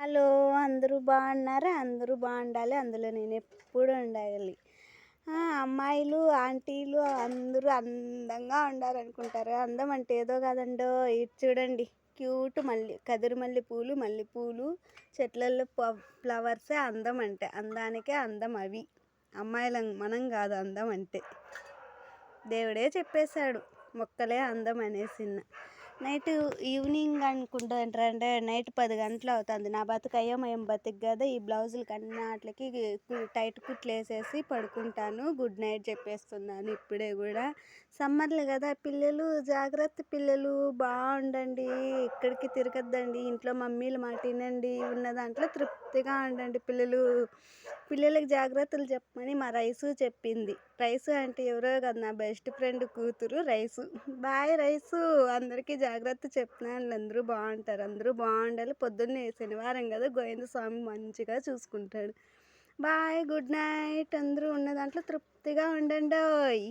Hello! అందరూ బాగున్నారా? అందరూ బాగుండాలి. అందులో నేనెప్పుడు ఉండాలి. అమ్మాయిలు, ఆంటీలు అందరూ అందంగా ఉండాలనుకుంటారు. అందం అంటే ఏదో కాదండోయ్! ఇటు చూడండి. క్యూట్ కదిరిమల్లె పూలు, మల్లెపూలు చెట్లల్లో ఫ్లవర్సే అందం అంటే. అందానికే అందం అవి. అమ్మాయిలం మనం కాదు అందం అంటే. దేవుడే చెప్పేశాడు. మొక్కలే అందం అనేసిన్న. ఈవినింగ్ అనుకుంటారంటే నైట్ 10 గంటలు అవుతుంది. నా బతుకు అయోమయం బతుకు కదా. ఈ బ్లౌజులకి అన్నిటికి టైట్ కుట్లు వేసేసి పడుకుంటాను. గుడ్ నైట్ చెప్పేస్తున్నాను ఇప్పుడే కూడా. సమ్మర్లు కదా పిల్లలు, జాగ్రత్త పిల్లలు, బాగుండండి. ఎక్కడికి తిరగద్దండి. ఇంట్లో మమ్మీలు మాట వినండి. ఉన్న దాంట్లో తృప్తిగా ఉండండి పిల్లలు. పిల్లలకి జాగ్రత్తలు చెప్పమని మా రైసు చెప్పింది. రైసు అంటే ఎవరో కదా, నా బెస్ట్ ఫ్రెండ్ కూతురు రైసు. Bye rice. అందరికీ జాగ్రత్త చెప్తున్నాను. అందరూ బాగుంటారు. అందరూ బాగుండాలి. పొద్దున్నే శనివారం కదా, గోవింద స్వామి మంచిగా చూసుకుంటాడు. Bye, good night. అందరూ ఉన్న దాంట్లో తృప్తిగా ఉండండోయ్.